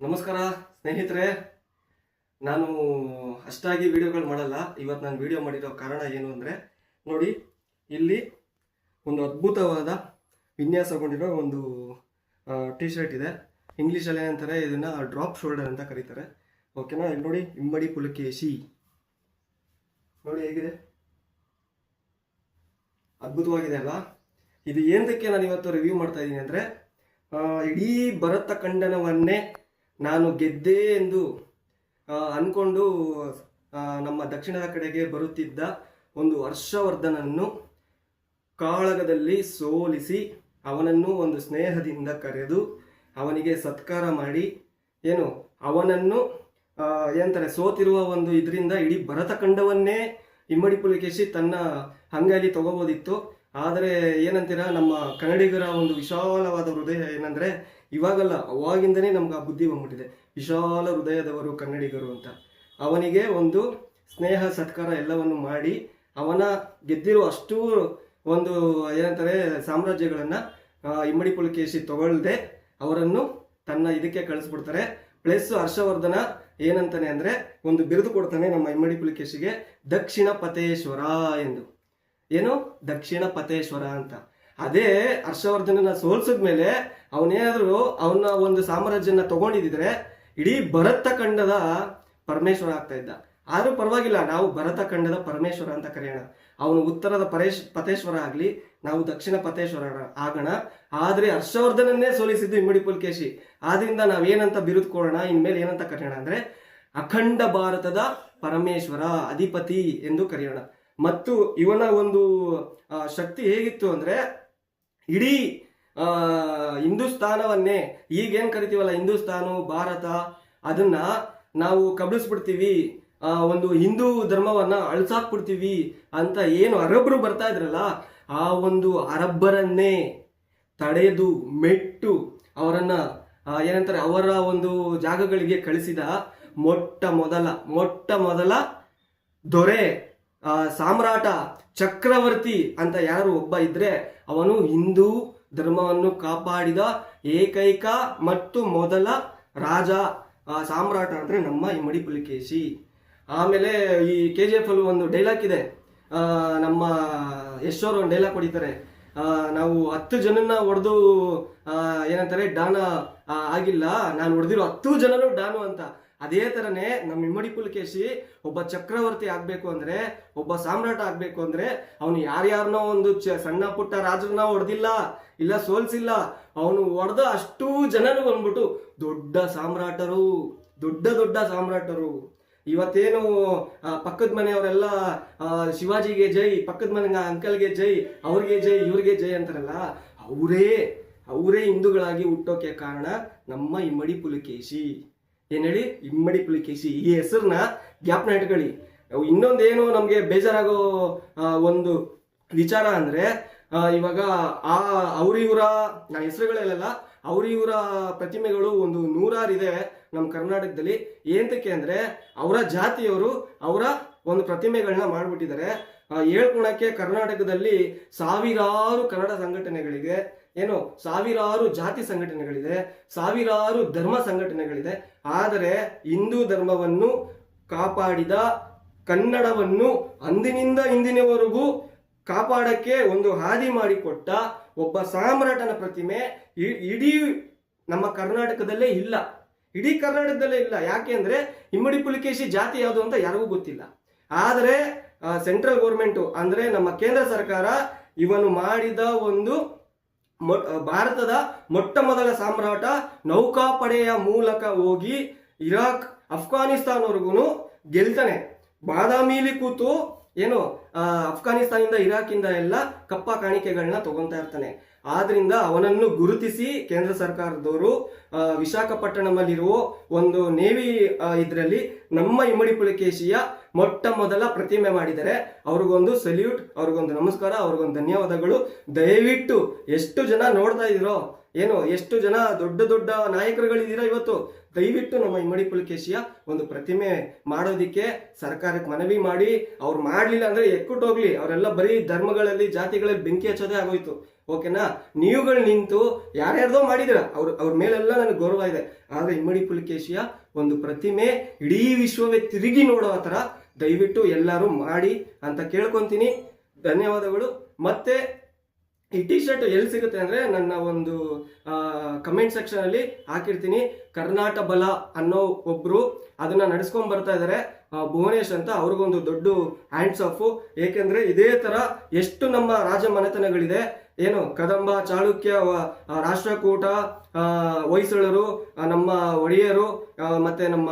ನಮಸ್ಕಾರ ಸ್ನೇಹಿತರೆ. ನಾನು ಅಷ್ಟಾಗಿ ವಿಡಿಯೋಗಳು ಮಾಡಲ್ಲ. ಇವತ್ತು ನಾನು ವಿಡಿಯೋ ಮಾಡಿರೋ ಕಾರಣ ಏನು ಅಂದರೆ, ನೋಡಿ, ಇಲ್ಲಿ ಒಂದು ಅದ್ಭುತವಾದ ವಿನ್ಯಾಸಗೊಂಡಿರೋ ಒಂದು ಟಿ ಶರ್ಟ್ ಇದೆ. ಇಂಗ್ಲೀಷಲ್ಲಿ ಏನಂತಾರೆ, ಇದನ್ನು ಡ್ರಾಪ್ ಶೋಲ್ಡರ್ ಅಂತ ಕರೀತಾರೆ. ಓಕೆನಾ? ಇಲ್ಲಿ ನೋಡಿ, ಇಮ್ಮಡಿ ಪುಲಕೇಶಿ ನೋಡಿ ಹೇಗಿದೆ, ಅದ್ಭುತವಾಗಿದೆ ಅಲ್ಲ? ಇದು ಏನಕ್ಕೆ ನಾನು ಇವತ್ತು ರಿವ್ಯೂ ಮಾಡ್ತಾ ಇದ್ದೀನಿ ಅಂದರೆ, ಇಡೀ ಭರತ ಖಂಡನವನ್ನೇ ನಾನು ಗೆದ್ದೆ ಎಂದು ಅಂದ್ಕೊಂಡು ನಮ್ಮ ದಕ್ಷಿಣದ ಕಡೆಗೆ ಬರುತ್ತಿದ್ದ ಒಂದು ಹರ್ಷವರ್ಧನನ್ನು ಕಾಳಗದಲ್ಲಿ ಸೋಲಿಸಿ ಅವನನ್ನು ಒಂದು ಸ್ನೇಹದಿಂದ ಕರೆದು ಅವನಿಗೆ ಸತ್ಕಾರ ಮಾಡಿ ಅವನನ್ನು ಏನಂತಾರೆ, ಸೋತಿರುವ ಒಂದು ಇದರಿಂದ ಇಡೀ ಭರತ ಖಂಡವನ್ನೇ ಇಮ್ಮಡಿ ಪುಲಕೇಶಿ ತನ್ನ ಹಂಗಲ್ಲಿ ತಗೋಬೋದಿತ್ತು. ಆದರೆ ಏನಂತೀರ, ನಮ್ಮ ಕನ್ನಡಿಗರ ಒಂದು ವಿಶಾಲವಾದ ಹೃದಯ ಏನಂದರೆ, ಇವಾಗಲ್ಲ ಅವಾಗಿಂದನೇ ನಮ್ಗೆ ಆ ಬುದ್ಧಿ ಬಂದ್ಬಿಟ್ಟಿದೆ, ವಿಶಾಲ ಹೃದಯದವರು ಕನ್ನಡಿಗರು ಅಂತ. ಅವನಿಗೆ ಒಂದು ಸ್ನೇಹ ಸತ್ಕಾರ ಎಲ್ಲವನ್ನು ಮಾಡಿ ಅವನ ಗೆದ್ದಿರೋ ಅಷ್ಟೂ ಒಂದು ಏನಂತಾರೆ ಸಾಮ್ರಾಜ್ಯಗಳನ್ನು ಇಮ್ಮಡಿ ಪುಲಕೇಶಿ ತಗೊಳ್ಳದೆ ಅವರನ್ನು ತನ್ನ ಇದಕ್ಕೆ ಕಳಿಸ್ಬಿಡ್ತಾರೆ. ಪ್ಲಸ್ ಹರ್ಷವರ್ಧನ ಏನಂತಾನೆ ಅಂದರೆ, ಒಂದು ಬಿರುದು ಕೊಡ್ತಾನೆ ನಮ್ಮ ಇಮ್ಮಡಿ ಪುಲಕೇಶಿಗೆ, ದಕ್ಷಿಣ ಪತೇಶ್ವರ ಎಂದು. ಏನು ದಕ್ಷಿಣ ಪತೇಶ್ವರ ಅಂತ. ಅದೇ ಹರ್ಷವರ್ಧನನ ಸೋಲ್ಸಿದ್ಮೇಲೆ ಅವನೇನಾದರೂ ಅವನ ಒಂದು ಸಾಮ್ರಾಜ್ಯನ ತಗೊಂಡಿದ್ರೆ ಇಡೀ ಭರತ ಖಂಡದ ಪರಮೇಶ್ವರ ಆಗ್ತಾ ಇದ್ದ. ಆದರೂ ಪರವಾಗಿಲ್ಲ, ನಾವು ಭರತ ಖಂಡದ ಪರಮೇಶ್ವರ ಅಂತ ಕರೆಯೋಣ. ಅವನು ಉತ್ತರದ ಪತೇಶ್ವರ ಆಗಲಿ, ನಾವು ದಕ್ಷಿಣ ಪತೇಶ್ವರ ಆಗೋಣ. ಆದರೆ ಹರ್ಷವರ್ಧನನ್ನೇ ಸೋಲಿಸಿದ್ದು ಇಮ್ಮಡಿ ಪುಲಕೇಶಿ. ಆದ್ರಿಂದ ನಾವೇನಂತ ಬಿರುದು ಕೊಡೋಣ, ಇನ್ಮೇಲೆ ಏನಂತ ಕರೆಯೋಣ ಅಂದರೆ, ಅಖಂಡ ಭಾರತದ ಪರಮೇಶ್ವರ, ಅಧಿಪತಿ ಎಂದು ಕರೆಯೋಣ. ಮತ್ತು ಇವನ ಒಂದು ಶಕ್ತಿ ಹೇಗಿತ್ತು ಅಂದರೆ, ಇಡೀ ಹಿಂದೂಸ್ತಾನವನ್ನೇ, ಈಗೇನು ಕರಿತೀವಲ್ಲ ಹಿಂದೂಸ್ತಾನ ಭಾರತ, ಅದನ್ನ ನಾವು ಕಬಳಿಸ್ಬಿಡ್ತೀವಿ, ಒಂದು ಹಿಂದೂ ಧರ್ಮವನ್ನ ಅಳಿಸಾಕ್ಬಿಡ್ತೀವಿ ಅಂತ ಏನು ಅರಬ್ಬರು ಬರ್ತಾ ಇದ್ರಲ್ಲ, ಆ ಒಂದು ಅರಬ್ಬರನ್ನೇ ತಡೆದು ಮೆಟ್ಟು ಅವರನ್ನ ಏನಂತಾರೆ, ಅವರ ಒಂದು ಜಾಗಗಳಿಗೆ ಕಳಿಸಿದ ಮೊಟ್ಟ ಮೊದಲ ದೊರೆ, ಸಾಮ್ರಾಟ, ಚಕ್ರವರ್ತಿ ಅಂತ ಯಾರು ಒಬ್ಬ ಇದ್ರೆ ಅವನು ಹಿಂದೂ ಧರ್ಮವನ್ನು ಕಾಪಾಡಿದ ಏಕೈಕ ಮತ್ತು ಮೊದಲ ರಾಜ, ಸಾಮ್ರಾಟ ಅಂದ್ರೆ ನಮ್ಮ ಇಮ್ಮಡಿ ಪುಲಕೇಶಿ. ಆಮೇಲೆ ಈ KGF ಅಲ್ಲಿ ಒಂದು ಡೈಲಾಗ್ ಇದೆ, ನಮ್ಮ ಯಶೋರ್ ಒಂದು ಡೈಲಾಗ್ ಹೊಡಿತಾರೆ, ನಾವು 10 ಜನನ್ನ ಹೊಡೆದು ಏನಂತಾರೆ ಡಾನ ಆಗಿಲ್ಲ, ನಾನು ಹೊಡೆದಿರೋ 10 ಜನನು ಡಾನು ಅಂತ. ಅದೇ ತರನೇ ನಮ್ಮ ಇಮ್ಮಡಿ ಪುಲಕೇಶಿ ಒಬ್ಬ ಚಕ್ರವರ್ತಿ ಆಗ್ಬೇಕು ಅಂದ್ರೆ, ಒಬ್ಬ ಸಾಮ್ರಾಟ ಆಗ್ಬೇಕು ಅಂದ್ರೆ, ಅವನು ಯಾರ್ಯಾರನೋ ಒಂದು ಸಣ್ಣ ಪುಟ್ಟ ರಾಜರನ್ನ ಹೊಡೆದಿಲ್ಲ, ಇಲ್ಲ ಸೋಲ್ಸಿಲ್ಲ, ಅವನು ಹೊಡೆದ ಅಷ್ಟೂ ಜನನು ಬಂದ್ಬಿಟ್ಟು ದೊಡ್ಡ ಸಾಮ್ರಾಟರು, ದೊಡ್ಡ ಸಾಮ್ರಾಟರು. ಇವತ್ತೇನು ಪಕ್ಕದ ಮನೆಯವರೆಲ್ಲ ಶಿವಾಜಿಗೆ ಜೈ, ಪಕ್ಕದ ಮನೆ ಅಂಕಲ್ಗೆ ಜೈ, ಅವ್ರಿಗೆ ಜೈ, ಇವ್ರಿಗೆ ಜೈ ಅಂತಾರಲ್ಲ, ಅವರೇ ಹಿಂದೂಗಳಾಗಿ ಹುಟ್ಟೋಕೆ ಕಾರಣ ನಮ್ಮ ಇಮ್ಮಡಿ ಪುಲಕೇಶಿ. ಏನ್ ಹೇಳಿ, ಇಮ್ಮಡಿ ಪುಲಕೇಶಿ. ಈ ಹೆಸರನ್ನ ಜ್ಞಾಪನ ಇಟ್ಕೊಳ್ಳಿ. ಇನ್ನೊಂದೇನು ನಮ್ಗೆ ಬೇಜಾರಾಗೋ ಒಂದು ವಿಚಾರ ಅಂದ್ರೆ, ಇವಾಗ ಅವ್ರಿವ್ರ ನಾ ಹೆಸರುಗಳೆಲ್ಲ ಅವ್ರಿವ್ರ ಪ್ರತಿಮೆಗಳು ಒಂದು 100 ಇದೆ ನಮ್ಮ ಕರ್ನಾಟಕದಲ್ಲಿ. ಏನಕ್ಕೆ ಅಂದ್ರೆ, ಅವರ ಜಾತಿಯವರು ಅವರ ಒಂದು ಪ್ರತಿಮೆಗಳನ್ನ ಮಾಡ್ಬಿಟ್ಟಿದ್ದಾರೆ. ಹೇಳ್ಕೊಳಕ್ಕೆ ಕರ್ನಾಟಕದಲ್ಲಿ ಸಾವಿರಾರು ಕನ್ನಡ ಸಂಘಟನೆಗಳಿದೆ, ಸಾವಿರಾರು ಜಾತಿ ಸಂಘಟನೆಗಳಿದೆ, ಸಾವಿರಾರು ಧರ್ಮ ಸಂಘಟನೆಗಳಿದೆ. ಆದರೆ ಹಿಂದೂ ಧರ್ಮವನ್ನು ಕಾಪಾಡಿದ, ಕನ್ನಡವನ್ನು ಅಂದಿನಿಂದ ಇಂದಿನವರೆಗೂ ಕಾಪಾಡಕ್ಕೆ ಒಂದು ಹಾದಿ ಮಾಡಿಕೊಟ್ಟ ಒಬ್ಬ ಸಾಮ್ರಾಟನ ಪ್ರತಿಮೆ ಇಡೀ ನಮ್ಮ ಕರ್ನಾಟಕದಲ್ಲೇ ಇಲ್ಲ, ಇಡೀ ಕರ್ನಾಟಕದಲ್ಲೇ ಇಲ್ಲ. ಯಾಕೆ ಅಂದ್ರೆ, ಇಮ್ಮಡಿ ಪುಲಕೇಶಿ ಜಾತಿ ಯಾವುದು ಅಂತ ಯಾರಿಗೂ ಗೊತ್ತಿಲ್ಲ. ಆದರೆ ಸೆಂಟ್ರಲ್ ಗೌರ್ಮೆಂಟ್ ಅಂದ್ರೆ ನಮ್ಮ ಕೇಂದ್ರ ಸರ್ಕಾರ ಇವನು ಮಾಡಿದ ಒಂದು ಭಾರತದ ಮೊಟ್ಟ ಮೊದಲ ಸಾಮ್ರಾಟ, ನೌಕಾಪಡೆಯ ಮೂಲಕ ಹೋಗಿ ಇರಾಕ್, ಅಫ್ಘಾನಿಸ್ತಾನವರೆಗೂ ಗೆಲ್ತಾನೆ. ಬಾದಾಮಿಲಿ ಕೂತು ಅಫ್ಘಾನಿಸ್ತಾನದಿಂದ ಇರಾಕಿಂದ ಎಲ್ಲ ಕಪ್ಪ ಕಾಣಿಕೆಗಳನ್ನ ತಗೊಂತಾ ಇರ್ತಾನೆ. ಆದ್ರಿಂದ ಅವನನ್ನು ಗುರುತಿಸಿ ಕೇಂದ್ರ ಸರ್ಕಾರದವರು ವಿಶಾಖಪಟ್ಟಣದಲ್ಲಿರುವ ಒಂದು ನೇವಿ ಇದರಲ್ಲಿ ನಮ್ಮ ಇಮ್ಮಡಿ ಪುಲಕೇಶಿಯ ಮೊಟ್ಟ ಮೊದಲ ಪ್ರತಿಮೆ ಮಾಡಿದ್ದಾರೆ. ಅವ್ರಿಗೊಂದು ಸಲ್ಯೂಟ್, ಅವ್ರಿಗೊಂದು ನಮಸ್ಕಾರ, ಅವ್ರಿಗೊಂದು ಧನ್ಯವಾದಗಳು. ದಯವಿಟ್ಟು ಎಷ್ಟು ಜನ ನೋಡ್ತಾ ಇದ್ದೀರೋ ಏನು ಎಷ್ಟು ಜನ ದೊಡ್ಡ ದೊಡ್ಡ ನಾಯಕರುಗಳಿದ್ದೀರಾ ಇವತ್ತು. ದಯವಿಟ್ಟು ನಮ್ಮ ಇಮ್ಮಡಿ ಪುಲಿಕೇಶಿಯ ಒಂದು ಪ್ರತಿಮೆ ಮಾಡೋದಿಕ್ಕೆ ಸರ್ಕಾರಕ್ಕೆ ಮನವಿ ಮಾಡಿ, ಅವ್ರು ಮಾಡ್ಲಿಲ್ಲ ಅಂದ್ರೆ ಎಕ್ಕುಟ್ಟೋಗ್ಲಿ, ಅವರೆಲ್ಲ ಬರೀ ಧರ್ಮಗಳಲ್ಲಿ ಜಾತಿಗಳಲ್ಲಿ ಬೆಂಕಿ ಹಚ್ಚೋದೇ ಆಗೋಯ್ತು. ಓಕೆನಾ? ನೀವುಗಳು ನಿಂತು ಯಾರ್ಯಾರ್ದೋ ಮಾಡಿದಿರ, ಅವ್ರ ಮೇಲೆಲ್ಲ ನನಗೆ ಗೌರವ ಇದೆ. ಆದ್ರೆ ಇಮ್ಮಡಿ ಪುಲಿಕೇಶಿಯ ಒಂದು ಪ್ರತಿಮೆ ಇಡೀ ವಿಶ್ವವೇ ತಿರುಗಿ ನೋಡೋ ತರ ದಯವಿಟ್ಟು ಎಲ್ಲರೂ ಮಾಡಿ ಅಂತ ಕೇಳ್ಕೊಂತೀನಿ. ಧನ್ಯವಾದಗಳು. ಮತ್ತೆ ಈ ಟಿ ಶರ್ಟ್ ಎಲ್ಲಿ ಸಿಗುತ್ತೆ ಅಂದ್ರೆ ನನ್ನ ಒಂದು ಕಮೆಂಟ್ ಸೆಕ್ಷನ್ ಅಲ್ಲಿ ಹಾಕಿರ್ತೀನಿ. ಕರ್ನಾಟಕ ಬಲ ಅನ್ನೋ ಒಬ್ರು ಅದನ್ನ ನಡೆಸ್ಕೊಂಡ್ ಬರ್ತಾ ಇದಾರೆ, ಭುವನೇಶ್ ಅಂತ. ಅವ್ರಿಗೊಂದು ದೊಡ್ಡ ಹ್ಯಾಂಡ್ಸ್ ಆಫ್. ಏಕೆಂದ್ರೆ ಇದೇ ತರ ಎಷ್ಟು ನಮ್ಮ ರಾಜ ಮನೆತನಗಳಿದೆ, ಏನು ಕದಂಬ, ಚಾಳುಕ್ಯ, ರಾಷ್ಟ್ರಕೂಟ, ಹೊಯ್ಸಳರು, ನಮ್ಮ ಒಡೆಯರು, ಮತ್ತೆ ನಮ್ಮ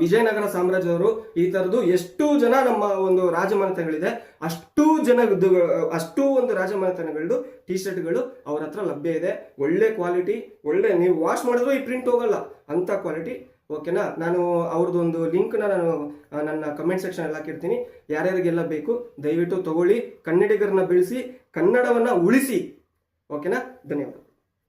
ವಿಜಯನಗರ ಸಾಮ್ರಾಜ್ಯದವರು, ಈ ತರದ್ದು ಎಷ್ಟು ಜನ ನಮ್ಮ ಒಂದು ರಾಜಮನೆತನಗಳಿದೆ. ಅಷ್ಟು ಒಂದು ರಾಜಮನೆತನಗಳದ್ದು ಟಿ ಶರ್ಟ್ಗಳು ಅವ್ರ ಹತ್ರ ಲಭ್ಯ ಇದೆ. ಒಳ್ಳೆ ಕ್ವಾಲಿಟಿ, ಒಳ್ಳೆ, ನೀವು ವಾಶ್ ಮಾಡಿದ್ರು ಈ ಪ್ರಿಂಟ್ ಹೋಗಲ್ಲ ಅಂತ ಕ್ವಾಲಿಟಿ. ಓಕೆನಾ? ನಾನು ಅವ್ರದ್ದೊಂದು ಲಿಂಕ್ನ ನಾನು ನನ್ನ ಕಮೆಂಟ್ ಸೆಕ್ಷನ್ ಅಲ್ಲಿ ಹಾಕಿರ್ತೀನಿ. ಯಾರ್ಯಾರಿಗೆಲ್ಲ ಬೇಕು ದಯವಿಟ್ಟು ತಗೊಳ್ಳಿ. ಕನ್ನಡಿಗರನ್ನ ಬೆಳೆಸಿ, ಕನ್ನಡವನ್ನ ಉಳಿಸಿ. ಓಕೆನಾ? ಧನ್ಯವಾದ.